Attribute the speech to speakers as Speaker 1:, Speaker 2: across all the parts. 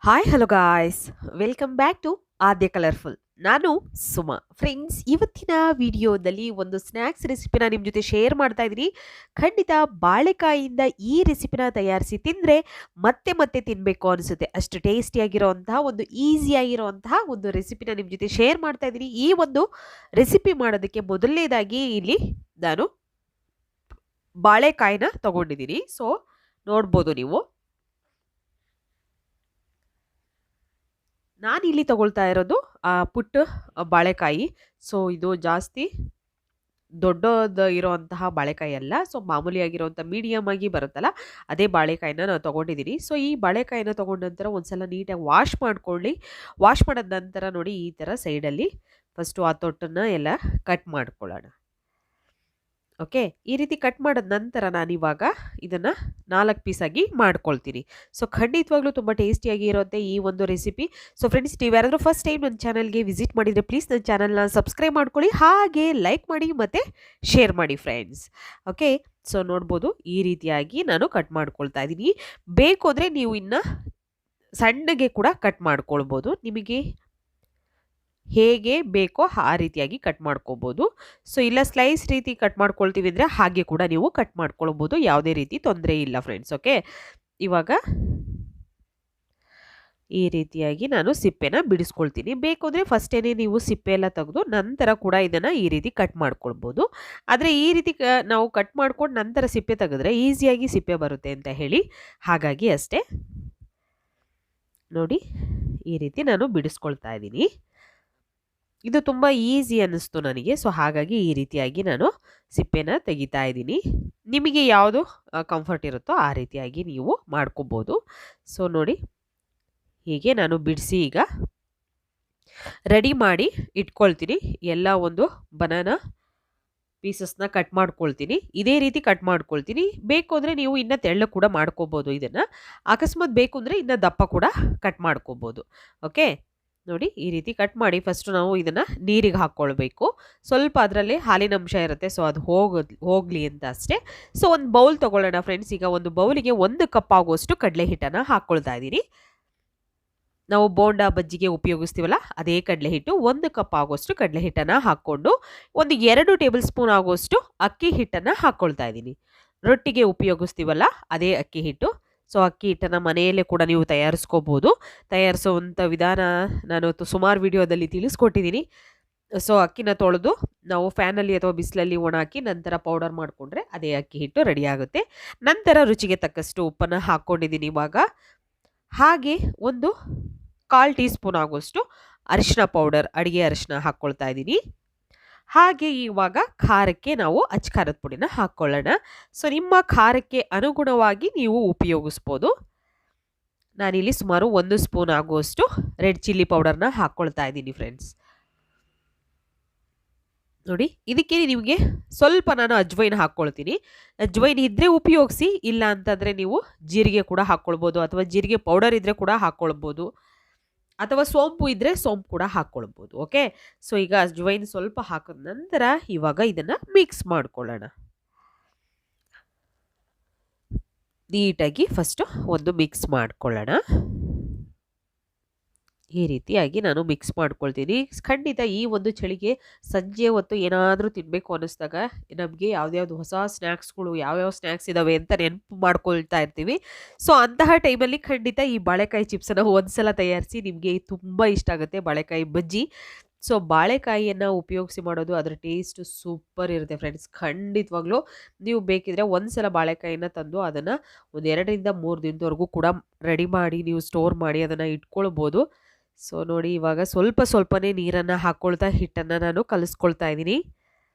Speaker 1: Hi hello guys, welcome back to Aadya colourful. ನಾನು Suma. Friends, ಇವತ್ತಿನ ವಿಡಿಯೋದಲ್ಲಿ ಒಂದು ಸ್ನ್ಯಾಕ್ಸ್ ರೆಸಿಪಿನ ನಿಮ್ಮ ಜೊತೆ ಶೇರ್ ಮಾಡ್ತಾ ಇದ್ದೀನಿ. ಖಂಡಿತ ಬಾಳೆಕಾಯಿಯಿಂದ ಈ ರೆಸಿಪಿನ ತಯಾರಿಸಿ ತಿಂದರೆ ಮತ್ತೆ ಮತ್ತೆ ತಿನ್ನಬೇಕು ಅನಿಸುತ್ತೆ. ಅಷ್ಟು ಟೇಸ್ಟಿಯಾಗಿರೋವಂತಹ ಒಂದು ಈಸಿಯಾಗಿರೋವಂತಹ ಒಂದು ರೆಸಿಪಿನ ನಿಮ್ಮ ಜೊತೆ ಶೇರ್ ಮಾಡ್ತಾ ಇದ್ದೀನಿ. ಈ ಒಂದು ರೆಸಿಪಿ ಮಾಡೋದಕ್ಕೆ ಮೊದಲನೇದಾಗಿ ಇಲ್ಲಿ ನಾನು ಬಾಳೆಕಾಯಿನ ತಗೊಂಡಿದ್ದೀನಿ. ಸೊ ನೋಡ್ಬೋದು ನೀವು, ನಾನಿಲ್ಲಿ ತಗೊಳ್ತಾ ಇರೋದು ಪುಟ್ಟ ಬಾಳೆಕಾಯಿ. ಸೊ ಇದು ಜಾಸ್ತಿ ದೊಡ್ಡದು ಇರೋವಂತಹ ಬಾಳೆಕಾಯಿ ಅಲ್ಲ. ಸೊ ಮಾಮೂಲಿಯಾಗಿರೋವಂಥ ಮೀಡಿಯಮ್ ಆಗಿ ಬರುತ್ತಲ್ಲ, ಅದೇ ಬಾಳೆಕಾಯಿನ ನಾನು ತೊಗೊಂಡಿದ್ದೀನಿ. ಸೊ ಈ ಬಾಳೆಕಾಯಿನ ತೊಗೊಂಡ ನಂತರ ಒಂದ್ಸಲ ನೀಟಾಗಿ ವಾಶ್ ಮಾಡ್ಕೊಳ್ಳಿ. ವಾಶ್ ಮಾಡಿದ ನಂತರ ನೋಡಿ, ಈ ಥರ ಸೈಡಲ್ಲಿ ಫಸ್ಟು ಆ ತೊಟ್ಟನ್ನು ಎಲ್ಲ ಕಟ್ ಮಾಡ್ಕೊಳ್ಳೋಣ. ಓಕೆ, ಈ ರೀತಿ ಕಟ್ ಮಾಡಿದ ನಂತರ ನಾನಿವಾಗ ಇದನ್ನು 4 ಪೀಸಾಗಿ ಮಾಡ್ಕೊಳ್ತೀನಿ. ಸೊ ಖಂಡಿತವಾಗ್ಲೂ ತುಂಬ ಟೇಸ್ಟಿಯಾಗಿ ಇರುತ್ತೆ ಈ ಒಂದು ರೆಸಿಪಿ. ಸೊ ಫ್ರೆಂಡ್ಸ್, ನೀವು ಯಾರಾದರೂ ಫಸ್ಟ್ ಟೈಮ್ ನನ್ನ ಚಾನಲ್ಗೆ ವಿಸಿಟ್ ಮಾಡಿದರೆ ಪ್ಲೀಸ್ ನನ್ನ ಚಾನಲ್ನ ಸಬ್ಸ್ಕ್ರೈಬ್ ಮಾಡ್ಕೊಳ್ಳಿ, ಹಾಗೆ ಲೈಕ್ ಮಾಡಿ ಮತ್ತು ಶೇರ್ ಮಾಡಿ ಫ್ರೆಂಡ್ಸ್. ಓಕೆ, ಸೊ ನೋಡ್ಬೋದು ಈ ರೀತಿಯಾಗಿ ನಾನು ಕಟ್ ಮಾಡ್ಕೊಳ್ತಾ ಇದ್ದೀನಿ. ಬೇಕು ಅಂದರೆ ನೀವು ಇನ್ನು ಸಣ್ಣಗೆ ಕೂಡ ಕಟ್ ಮಾಡ್ಕೊಳ್ಬೋದು. ನಿಮಗೆ ಹೇಗೆ ಬೇಕೋ ಆ ರೀತಿಯಾಗಿ ಕಟ್ ಮಾಡ್ಕೋಬೋದು. ಸೊ ಇಲ್ಲ ಸ್ಲೈಸ್ ರೀತಿ ಕಟ್ ಮಾಡ್ಕೊಳ್ತೀವಿ ಅಂದರೆ ಹಾಗೆ ಕೂಡ ನೀವು ಕಟ್ ಮಾಡ್ಕೊಳ್ಬೋದು, ಯಾವುದೇ ರೀತಿ ತೊಂದರೆ ಇಲ್ಲ ಫ್ರೆಂಡ್ಸ್. ಓಕೆ, ಇವಾಗ ಈ ರೀತಿಯಾಗಿ ನಾನು ಸಿಪ್ಪೆನ ಬಿಡಿಸ್ಕೊಳ್ತೀನಿ. ಬೇಕು ಅಂದರೆ ಫಸ್ಟೇನೆ ನೀವು ಸಿಪ್ಪೆ ಎಲ್ಲ ತೆಗೆದು ನಂತರ ಕೂಡ ಇದನ್ನು ಈ ರೀತಿ ಕಟ್ ಮಾಡ್ಕೊಳ್ಬೋದು. ಆದರೆ ಈ ರೀತಿ ನಾವು ಕಟ್ ಮಾಡ್ಕೊಂಡು ನಂತರ ಸಿಪ್ಪೆ ತೆಗೆದ್ರೆ ಈಸಿಯಾಗಿ ಸಿಪ್ಪೆ ಬರುತ್ತೆ ಅಂತ ಹೇಳಿ, ಹಾಗಾಗಿ ಅಷ್ಟೇ. ನೋಡಿ, ಈ ರೀತಿ ನಾನು ಬಿಡಿಸ್ಕೊಳ್ತಾ ಇದ್ದೀನಿ. ಇದು ತುಂಬ ಈಸಿ ಅನ್ನಿಸ್ತು ನನಗೆ. ಸೊ ಹಾಗಾಗಿ ಈ ರೀತಿಯಾಗಿ ನಾನು ಸಿಪ್ಪೆನ ತೆಗಿತಾ ಇದ್ದೀನಿ. ನಿಮಗೆ ಯಾವುದು ಕಂಫರ್ಟ್ ಇರುತ್ತೋ ಆ ರೀತಿಯಾಗಿ ನೀವು ಮಾಡ್ಕೋಬೋದು. ಸೊ ನೋಡಿ, ಹೀಗೆ ನಾನು ಬಿಡಿಸಿ ಈಗ ರೆಡಿ ಮಾಡಿ ಇಟ್ಕೊಳ್ತೀನಿ. ಎಲ್ಲ ಒಂದು ಬನಾನಾ ಪೀಸಸ್ನ ಕಟ್ ಮಾಡ್ಕೊಳ್ತೀನಿ. ಇದೇ ರೀತಿ ಕಟ್ ಮಾಡ್ಕೊಳ್ತೀನಿ. ಬೇಕು ಅಂದರೆ ನೀವು ಇನ್ನೂ ತೆಳ್ಳು ಕೂಡ ಮಾಡ್ಕೋಬೋದು. ಇದನ್ನು ಅಕಸ್ಮಾತ್ ಬೇಕು ಅಂದರೆ ಇನ್ನೂ ದಪ್ಪ ಕೂಡ ಕಟ್ ಮಾಡ್ಕೋಬೋದು. ಓಕೆ, ನೋಡಿ ಈ ರೀತಿ ಕಟ್ ಮಾಡಿ ಫಸ್ಟು ನಾವು ಇದನ್ನು ನೀರಿಗೆ ಹಾಕ್ಕೊಳ್ಬೇಕು. ಸ್ವಲ್ಪ ಅದರಲ್ಲಿ ಹಾಲಿನ ಅಂಶ ಇರುತ್ತೆ, ಸೊ ಅದು ಹೋಗಲಿ ಅಂತ ಅಷ್ಟೇ. ಸೊ ಒಂದು ಬೌಲ್ ತೊಗೊಳ್ಳೋಣ ಫ್ರೆಂಡ್ಸ್. ಈಗ ಒಂದು ಬೌಲಿಗೆ 1 ಕಪ್ ಆಗುವಷ್ಟು ಕಡಲೆ ಹಿಟ್ಟನ್ನು ಹಾಕ್ಕೊಳ್ತಾ ಇದ್ದೀನಿ. ನಾವು ಬೋಂಡಾ ಬಜ್ಜಿಗೆ ಉಪಯೋಗಿಸ್ತೀವಲ್ಲ, ಅದೇ ಕಡಲೆ ಹಿಟ್ಟು 1 ಕಪ್ ಆಗುವಷ್ಟು ಕಡಲೆ ಹಿಟ್ಟನ್ನು ಹಾಕ್ಕೊಂಡು ಒಂದು 2 ಟೇಬಲ್ ಸ್ಪೂನ್ ಆಗುವಷ್ಟು ಅಕ್ಕಿ ಹಿಟ್ಟನ್ನು ಹಾಕ್ಕೊಳ್ತಾ ಇದ್ದೀನಿ. ರೊಟ್ಟಿಗೆ ಉಪಯೋಗಿಸ್ತೀವಲ್ಲ ಅದೇ ಅಕ್ಕಿ ಹಿಟ್ಟು. ಸೊ ಅಕ್ಕಿ ಹಿಟ್ಟನ್ನು ಮನೆಯಲ್ಲೇ ಕೂಡ ನೀವು ತಯಾರಿಸ್ಕೋಬೋದು. ತಯಾರಿಸುವಂಥ ವಿಧಾನ ನಾನು ಸುಮಾರು ವಿಡಿಯೋದಲ್ಲಿ ತಿಳಿಸ್ಕೊಟ್ಟಿದ್ದೀನಿ. ಸೊ ಅಕ್ಕಿನ ತೊಳೆದು ನಾವು ಫ್ಯಾನಲ್ಲಿ ಅಥವಾ ಬಿಸಿಲಲ್ಲಿ ಒಣಹಾಕಿ ನಂತರ ಪೌಡರ್ ಮಾಡಿಕೊಂಡ್ರೆ ಅದೇ ಅಕ್ಕಿ ಹಿಟ್ಟು ರೆಡಿ ಆಗುತ್ತೆ. ನಂತರ ರುಚಿಗೆ ತಕ್ಕಷ್ಟು ಉಪ್ಪನ್ನು ಹಾಕ್ಕೊಂಡಿದ್ದೀನಿ ಇವಾಗ. ಹಾಗೆ ಒಂದು 1/4 ಟೀ ಸ್ಪೂನ್ ಆಗುವಷ್ಟು ಅರಿಶಿನ ಪೌಡರ್, ಅಡುಗೆ ಅರಿಶಿನ ಹಾಕ್ಕೊಳ್ತಾ ಇದ್ದೀನಿ. ಹಾಗೆ ಇವಾಗ ಖಾರಕ್ಕೆ ನಾವು ಅಚ್ಕಾರದ ಪುಡಿನ ಹಾಕ್ಕೊಳ್ಳೋಣ. ಸೊ ನಿಮ್ಮ ಖಾರಕ್ಕೆ ಅನುಗುಣವಾಗಿ ನೀವು ಉಪಯೋಗಿಸ್ಬೋದು. ನಾನಿಲ್ಲಿ ಸುಮಾರು 1 ಸ್ಪೂನ್ ಆಗುವಷ್ಟು ರೆಡ್ ಚಿಲ್ಲಿ ಪೌಡರ್ನ ಹಾಕ್ಕೊಳ್ತಾ ಇದ್ದೀನಿ ಫ್ರೆಂಡ್ಸ್. ನೋಡಿ, ಇದಕ್ಕೆ ನಿಮಗೆ ಸ್ವಲ್ಪ ನಾನು ಅಜ್ವೈನ್ ಹಾಕ್ಕೊಳ್ತೀನಿ. ಅಜ್ವೈನ್ ಇದ್ದರೆ ಉಪಯೋಗಿಸಿ, ಇಲ್ಲ ಅಂತಂದರೆ ನೀವು ಜೀರಿಗೆ ಕೂಡ ಹಾಕ್ಕೊಳ್ಬೋದು, ಅಥವಾ ಜೀರಿಗೆ ಪೌಡರ್ ಇದ್ದರೆ ಕೂಡ ಹಾಕ್ಕೊಳ್ಬೋದು, ಅಥವಾ ಸೋಂಪು ಇದ್ದರೆ ಸೋಂಪು ಕೂಡ ಹಾಕ್ಕೊಳ್ಬೋದು. ಓಕೆ, ಸೊ ಈಗ ಅಜ್ವೈನ್ ಸ್ವಲ್ಪ ಹಾಕಿದ ನಂತರ ಇವಾಗ ಇದನ್ನು ಮಿಕ್ಸ್ ಮಾಡ್ಕೊಳ್ಳೋಣ. ನೀಟಾಗಿ ಫಸ್ಟು ಒಂದು ಮಿಕ್ಸ್ ಮಾಡ್ಕೊಳ್ಳೋಣ. ಈ ರೀತಿಯಾಗಿ ನಾನು ಮಿಕ್ಸ್ ಮಾಡ್ಕೊಳ್ತೀನಿ. ಖಂಡಿತ ಈ ಒಂದು ಚಳಿಗೆ ಸಂಜೆ ಹೊತ್ತು ಏನಾದರೂ ತಿನ್ನಬೇಕು ಅನ್ನಿಸ್ದಾಗ ನಮಗೆ ಯಾವ್ದ್ಯಾವ್ದು ಹೊಸ ಸ್ನ್ಯಾಕ್ಸ್ಗಳು, ಯಾವ್ಯಾವ ಸ್ನ್ಯಾಕ್ಸ್ ಇದ್ದಾವೆ ಅಂತ ನೆನಪು ಮಾಡ್ಕೊಳ್ತಾ ಇರ್ತೀವಿ. ಸೊ ಅಂತಹ ಟೈಮಲ್ಲಿ ಖಂಡಿತ ಈ ಬಾಳೆಕಾಯಿ ಚಿಪ್ಸನ್ನು ಒಂದ್ಸಲ ತಯಾರಿಸಿ, ನಿಮಗೆ ತುಂಬ ಇಷ್ಟ ಆಗುತ್ತೆ ಬಾಳೆಕಾಯಿ ಬಜ್ಜಿ. ಸೊ ಬಾಳೆಕಾಯಿಯನ್ನು ಉಪಯೋಗಿಸಿ ಮಾಡೋದು, ಅದರ ಟೇಸ್ಟ್ ಸೂಪರ್ ಇರುತ್ತೆ ಫ್ರೆಂಡ್ಸ್. ಖಂಡಿತವಾಗ್ಲೂ ನೀವು ಬೇಕಿದ್ರೆ ಒಂದ್ಸಲ ಬಾಳೆಕಾಯಿನ ತಂದು ಅದನ್ನು ಒಂದು 2ರಿಂದ 3 ದಿನದವರೆಗೂ ಕೂಡ ರೆಡಿ ಮಾಡಿ ನೀವು ಸ್ಟೋರ್ ಮಾಡಿ ಅದನ್ನು ಇಟ್ಕೊಳ್ಬೋದು. ಸೊ ನೋಡಿ, ಇವಾಗ ಸ್ವಲ್ಪನೇ ನೀರನ್ನು ಹಾಕ್ಕೊಳ್ತಾ ಹಿಟ್ಟನ್ನು ನಾನು ಕಲಿಸ್ಕೊಳ್ತಾ ಇದ್ದೀನಿ.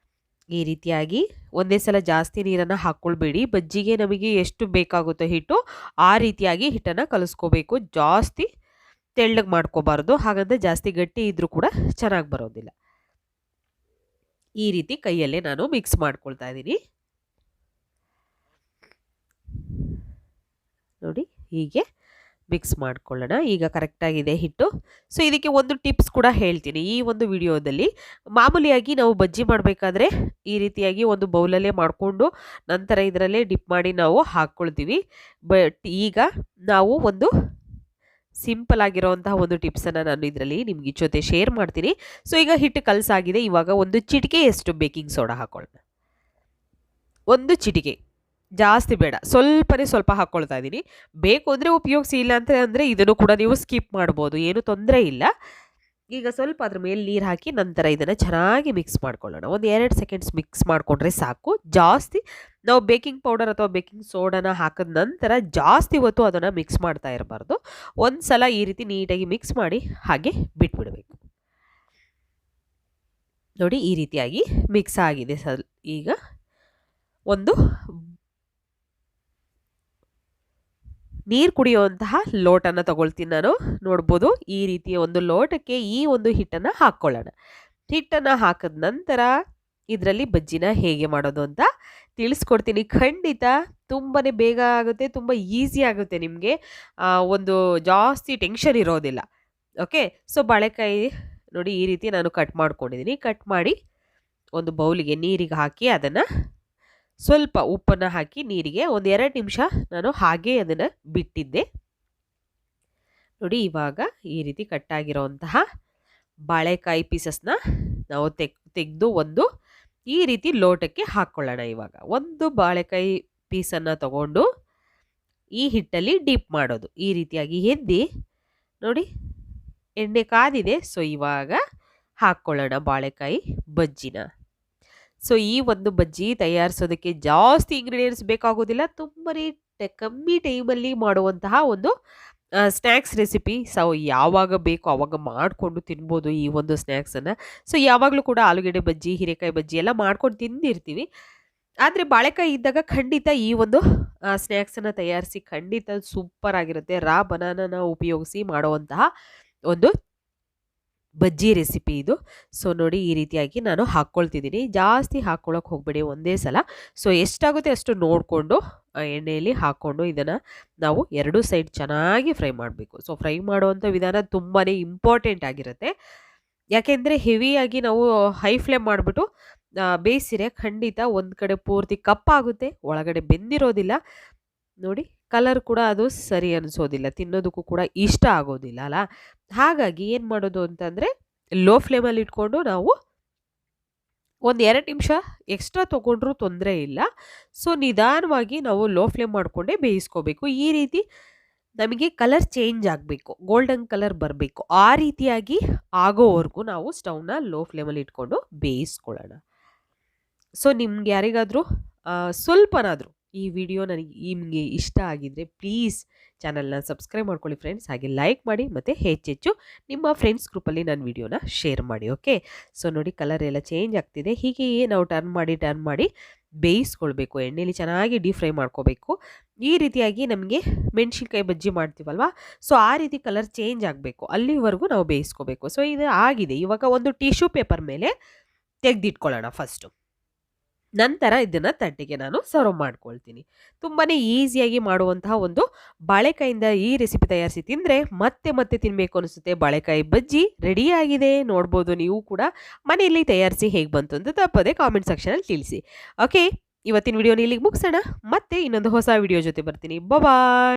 Speaker 1: ಈ ರೀತಿಯಾಗಿ ಒಂದೇ ಸಲ ಜಾಸ್ತಿ ನೀರನ್ನು ಹಾಕ್ಕೊಳ್ಬೇಡಿ. ಬಜ್ಜಿಗೆ ನಮಗೆ ಎಷ್ಟು ಬೇಕಾಗುತ್ತೋ ಹಿಟ್ಟು ಆ ರೀತಿಯಾಗಿ ಹಿಟ್ಟನ್ನು ಕಲಿಸ್ಕೋಬೇಕು. ಜಾಸ್ತಿ ತೆಳ್ಳಗೆ ಮಾಡ್ಕೋಬಾರ್ದು, ಹಾಗಂದ್ರೆ ಜಾಸ್ತಿ ಗಟ್ಟಿ ಇದ್ರೂ ಕೂಡ ಚೆನ್ನಾಗಿ ಬರೋದಿಲ್ಲ. ಈ ರೀತಿ ಕೈಯಲ್ಲೇ ನಾನು ಮಿಕ್ಸ್ ಮಾಡ್ಕೊಳ್ತಾ ಇದ್ದೀನಿ. ನೋಡಿ, ಹೀಗೆ ಮಿಕ್ಸ್ ಮಾಡ್ಕೊಳ್ಳೋಣ. ಈಗ ಕರೆಕ್ಟಾಗಿದೆ ಹಿಟ್ಟು. ಸೊ ಇದಕ್ಕೆ ಒಂದು ಟಿಪ್ಸ್ ಕೂಡ ಹೇಳ್ತೀನಿ ಈ ಒಂದು ವಿಡಿಯೋದಲ್ಲಿ. ಮಾಮೂಲಿಯಾಗಿ ನಾವು ಬಜ್ಜಿ ಮಾಡಬೇಕಾದ್ರೆ ಈ ರೀತಿಯಾಗಿ ಒಂದು ಬೌಲಲ್ಲೇ ಮಾಡಿಕೊಂಡು ನಂತರ ಇದರಲ್ಲೇ ಡಿಪ್ ಮಾಡಿ ನಾವು ಹಾಕ್ಕೊಳ್ತೀವಿ. ಬಟ್ ಈಗ ನಾವು ಒಂದು ಸಿಂಪಲ್ ಆಗಿರೋಂತಹ ಒಂದು ಟಿಪ್ಸನ್ನು ನಾನು ಇದರಲ್ಲಿ ನಿಮ್ಗೆ ಜೊತೆ ಶೇರ್ ಮಾಡ್ತೀನಿ. ಸೊ ಈಗ ಹಿಟ್ಟು ಕಲಸಾಗಿದೆ. ಇವಾಗ ಒಂದು ಚಿಟಿಕೆಯಷ್ಟು ಬೇಕಿಂಗ್ ಸೋಡಾ ಹಾಕೊಳ್ಳೋಣ. ಒಂದು ಚಿಟಿಕೆ, ಜಾಸ್ತಿ ಬೇಡ, ಸ್ವಲ್ಪ ಹಾಕ್ಕೊಳ್ತಾ ಇದ್ದೀನಿ. ಬೇಕು ಅಂದರೆ ಉಪಯೋಗಿಸಿ, ಇಲ್ಲ ಅಂತ ಅಂದರೆ ಇದನ್ನು ಕೂಡ ನೀವು ಸ್ಕಿಪ್ ಮಾಡ್ಬೋದು, ಏನು ತೊಂದರೆ ಇಲ್ಲ. ಈಗ ಸ್ವಲ್ಪ ಅದ್ರ ಮೇಲೆ ನೀರು ಹಾಕಿ ನಂತರ ಇದನ್ನು ಚೆನ್ನಾಗಿ ಮಿಕ್ಸ್ ಮಾಡ್ಕೊಳ್ಳೋಣ. ಒಂದು 2 ಸೆಕೆಂಡ್ಸ್ ಮಿಕ್ಸ್ ಮಾಡಿಕೊಂಡ್ರೆ ಸಾಕು. ಜಾಸ್ತಿ ನಾವು ಬೇಕಿಂಗ್ ಪೌಡರ್ ಅಥವಾ ಬೇಕಿಂಗ್ ಸೋಡಾನ ಹಾಕಿದ ನಂತರ ಜಾಸ್ತಿ ಹೊತ್ತು ಅದನ್ನು ಮಿಕ್ಸ್ ಮಾಡ್ತಾ ಇರಬಾರ್ದು. ಒಂದು ಸಲ ಈ ರೀತಿ ನೀಟಾಗಿ ಮಿಕ್ಸ್ ಮಾಡಿ ಹಾಗೆ ಬಿಟ್ಬಿಡಬೇಕು. ನೋಡಿ ಈ ರೀತಿಯಾಗಿ ಮಿಕ್ಸ್ ಆಗಿದೆ. ಈಗ ಒಂದು ನೀರು ಕುಡಿಯುವಂತಹ ಲೋಟನ ತಗೊಳ್ತೀನಿ ನಾನು. ನೋಡ್ಬೋದು, ಈ ರೀತಿಯ ಒಂದು ಲೋಟಕ್ಕೆ ಈ ಒಂದು ಹಿಟ್ಟನ್ನು ಹಾಕ್ಕೊಳ್ಳೋಣ. ಹಿಟ್ಟನ್ನು ಹಾಕಿದ ನಂತರ ಇದರಲ್ಲಿ ಬಜ್ಜಿನ ಹೇಗೆ ಮಾಡೋದು ಅಂತ ತಿಳಿಸ್ಕೊಡ್ತೀನಿ. ಖಂಡಿತ ತುಂಬಾ ಬೇಗ ಆಗುತ್ತೆ, ತುಂಬ ಈಸಿ ಆಗುತ್ತೆ ನಿಮಗೆ. ಒಂದು ಜಾಸ್ತಿ ಟೆನ್ಷನ್ ಇರೋದಿಲ್ಲ. ಓಕೆ, ಸೊ ಬಾಳೆಕಾಯಿ ನೋಡಿ ಈ ರೀತಿ ನಾನು ಕಟ್ ಮಾಡ್ಕೊಂಡಿದ್ದೀನಿ. ಕಟ್ ಮಾಡಿ ಒಂದು ಬೌಲಿಗೆ ನೀರಿಗೆ ಹಾಕಿ ಅದನ್ನು ಸ್ವಲ್ಪ ಉಪ್ಪನ್ನು ಹಾಕಿ ನೀರಿಗೆ ಒಂದು 2 ನಿಮಿಷ ನಾನು ಹಾಗೆ ಅದನ್ನು ಬಿಟ್ಟಿದ್ದೆ. ನೋಡಿ ಇವಾಗ ಈ ರೀತಿ ಕಟ್ಟಾಗಿರೋಂತಹ ಬಾಳೆಕಾಯಿ ಪೀಸಸ್ನ ನಾವು ತೆಗೆದು ಒಂದು ಈ ರೀತಿ ಲೋಟಕ್ಕೆ ಹಾಕ್ಕೊಳ್ಳೋಣ. ಇವಾಗ ಒಂದು ಬಾಳೆಕಾಯಿ ಪೀಸನ್ನು ತಗೊಂಡು ಈ ಹಿಟ್ಟಲ್ಲಿ ಡಿಪ್ ಮಾಡೋದು. ಈ ರೀತಿಯಾಗಿ ಎದ್ದಿ ನೋಡಿ ಎಣ್ಣೆ ಕಾದಿದೆ. ಸೊ ಇವಾಗ ಹಾಕ್ಕೊಳ್ಳೋಣ ಬಾಳೆಕಾಯಿ ಬಜ್ಜಿನ. ಸೊ ಈ ಒಂದು ಬಜ್ಜಿ ತಯಾರಿಸೋದಕ್ಕೆ ಜಾಸ್ತಿ ಇಂಗ್ರೀಡಿಯೆಂಟ್ಸ್ ಬೇಕಾಗೋದಿಲ್ಲ. ತುಂಬಾ ಕಮ್ಮಿ ಟೈಮಲ್ಲಿ ಮಾಡುವಂತಹ ಒಂದು ಸ್ನ್ಯಾಕ್ಸ್ ರೆಸಿಪಿ. ಸೊ ಯಾವಾಗ ಬೇಕೋ ಆವಾಗ ಮಾಡಿಕೊಂಡು ತಿನ್ಬೋದು ಈ ಒಂದು ಸ್ನ್ಯಾಕ್ಸನ್ನು. ಸೊ ಯಾವಾಗಲೂ ಕೂಡ ಆಲೂಗೆಡ್ಡೆ ಬಜ್ಜಿ, ಹೀರೆಕಾಯಿ ಬಜ್ಜಿ ಎಲ್ಲ ಮಾಡ್ಕೊಂಡು ತಿಂದಿರ್ತೀವಿ. ಆದರೆ ಬಾಳೆಕಾಯಿ ಇದ್ದಾಗ ಖಂಡಿತ ಈ ಒಂದು ಸ್ನ್ಯಾಕ್ಸನ್ನು ತಯಾರಿಸಿ ಖಂಡಿತ ಸೂಪರ್ ಆಗಿರುತ್ತೆ. ರಾ ಬನಾನನ ಉಪಯೋಗಿಸಿ ಮಾಡುವಂತಹ ಒಂದು ಬಜ್ಜಿ ರೆಸಿಪಿ ಇದು. ಸೊ ನೋಡಿ ಈ ರೀತಿಯಾಗಿ ನಾನು ಹಾಕ್ಕೊಳ್ತಿದ್ದೀನಿ. ಜಾಸ್ತಿ ಹಾಕ್ಕೊಳ್ಳೋಕೆ ಹೋಗಬೇಡಿ ಒಂದೇ ಸಲ. ಸೊ ಎಷ್ಟಾಗುತ್ತೆ ಅಷ್ಟು ನೋಡಿಕೊಂಡು ಎಣ್ಣೆಯಲ್ಲಿ ಹಾಕ್ಕೊಂಡು ಇದನ್ನು ನಾವು 2 ಸೈಡ್ ಚೆನ್ನಾಗಿ ಫ್ರೈ ಮಾಡಬೇಕು. ಸೊ ಫ್ರೈ ಮಾಡುವಂಥ ವಿಧಾನ ತುಂಬಾ ಇಂಪಾರ್ಟೆಂಟ್ ಆಗಿರುತ್ತೆ. ಯಾಕೆಂದರೆ ಹೆವಿಯಾಗಿ ನಾವು ಹೈ ಫ್ಲೇಮ್ ಮಾಡಿಬಿಟ್ಟು ಬೇಯಿಸಿರೆ ಖಂಡಿತ ಒಂದು ಕಡೆ ಪೂರ್ತಿ ಕಪ್ಪಾಗುತ್ತೆ, ಒಳಗಡೆ ಬೆಂದಿರೋದಿಲ್ಲ. ನೋಡಿ ಕಲರ್ ಕೂಡ ಅದು ಸರಿ ಅನಿಸೋದಿಲ್ಲ, ತಿನ್ನೋದಕ್ಕೂ ಕೂಡ ಇಷ್ಟ ಆಗೋದಿಲ್ಲ ಅಲ್ಲ. ಹಾಗಾಗಿ ಏನು ಮಾಡೋದು ಅಂತಂದರೆ ಲೋ ಫ್ಲೇಮಲ್ಲಿ ಇಟ್ಕೊಂಡು ನಾವು ಒಂದು 2 ನಿಮಿಷ ಎಕ್ಸ್ಟ್ರಾ ತೊಗೊಂಡ್ರೂ ತೊಂದರೆ ಇಲ್ಲ. ಸೊ ನಿಧಾನವಾಗಿ ನಾವು ಲೋ ಫ್ಲೇಮ್ ಮಾಡಿಕೊಂಡೇ ಬೇಯಿಸ್ಕೋಬೇಕು. ಈ ರೀತಿ ನಮಗೆ ಕಲರ್ ಚೇಂಜ್ ಆಗಬೇಕು, ಗೋಲ್ಡನ್ ಕಲರ್ ಬರಬೇಕು. ಆ ರೀತಿಯಾಗಿ ಆಗೋವರೆಗೂ ನಾವು ಸ್ಟವ್ನ ಲೋ ಫ್ಲೇಮಲ್ಲಿ ಇಟ್ಕೊಂಡು ಬೇಯಿಸ್ಕೊಳ್ಳೋಣ. ಸೊ ನಿಮ್ಗೆ ಯಾರಿಗಾದರೂ ಸ್ವಲ್ಪನಾದರೂ ಈ ವಿಡಿಯೋ ನಿಮಗೆ ಇಷ್ಟ ಆಗಿದ್ದರೆ ಪ್ಲೀಸ್ ಚಾನಲ್ನ ಸಬ್ಸ್ಕ್ರೈಬ್ ಮಾಡ್ಕೊಳ್ಳಿ ಫ್ರೆಂಡ್ಸ್. ಹಾಗೆ ಲೈಕ್ ಮಾಡಿ ಮತ್ತು ಹೆಚ್ಚೆಚ್ಚು ನಿಮ್ಮ ಫ್ರೆಂಡ್ಸ್ ಗ್ರೂಪಲ್ಲಿ ನನ್ನ ವಿಡಿಯೋನ ಶೇರ್ ಮಾಡಿ. ಓಕೆ, ಸೊ ನೋಡಿ ಕಲರ್ ಎಲ್ಲ ಚೇಂಜ್ ಆಗ್ತಿದೆ. ಹೀಗೆಯೇ ನಾವು ಟರ್ನ್ ಮಾಡಿ ಬೇಯಿಸ್ಕೊಳ್ಬೇಕು. ಎಣ್ಣೆಯಲ್ಲಿ ಚೆನ್ನಾಗಿ ಡೀಪ್ ಫ್ರೈ ಮಾಡ್ಕೋಬೇಕು. ಈ ರೀತಿಯಾಗಿ ನಮಗೆ ಮೆಣಸಿನ್ಕಾಯಿ ಬಜ್ಜಿ ಮಾಡ್ತೀವಲ್ವ, ಸೊ ಆ ರೀತಿ ಕಲರ್ ಚೇಂಜ್ ಆಗಬೇಕು, ಅಲ್ಲಿವರೆಗೂ ನಾವು ಬೇಯಿಸ್ಕೋಬೇಕು. ಸೊ ಇದು ಆಗಿದೆ. ಇವಾಗ ಒಂದು ಟಿಶ್ಯೂ ಪೇಪರ್ ಮೇಲೆ ತೆಗೆದಿಟ್ಕೊಳ್ಳೋಣ ಫಸ್ಟು. ನಂತರ ಇದನ್ನು ತಟ್ಟೆಗೆ ನಾನು ಸರ್ವ್ ಮಾಡ್ಕೊಳ್ತೀನಿ. ತುಂಬಾ ಈಸಿಯಾಗಿ ಮಾಡುವಂತಹ ಒಂದು ಬಾಳೆಕಾಯಿಂದ ಈ ರೆಸಿಪಿ ತಯಾರಿಸಿ ತಿಂದರೆ ಮತ್ತೆ ತಿನ್ನಬೇಕು ಅನಿಸುತ್ತೆ. ಬಾಳೆಕಾಯಿ ಬಜ್ಜಿ ರೆಡಿಯಾಗಿದೆ. ನೋಡ್ಬೋದು ನೀವು ಕೂಡ ಮನೆಯಲ್ಲಿ ತಯಾರಿಸಿ ಹೇಗೆ ಬಂತು ಅಂತ ತಪ್ಪದೆ ಕಾಮೆಂಟ್ ಸೆಕ್ಷನಲ್ಲಿ ತಿಳಿಸಿ. ಓಕೆ, ಇವತ್ತಿನ ವಿಡಿಯೋನ ಇಲ್ಲಿಗೆ ಮುಗಿಸೋಣ. ಮತ್ತೆ ಇನ್ನೊಂದು ಹೊಸ ವಿಡಿಯೋ ಜೊತೆ ಬರ್ತೀನಿ. ಬಾಯ್.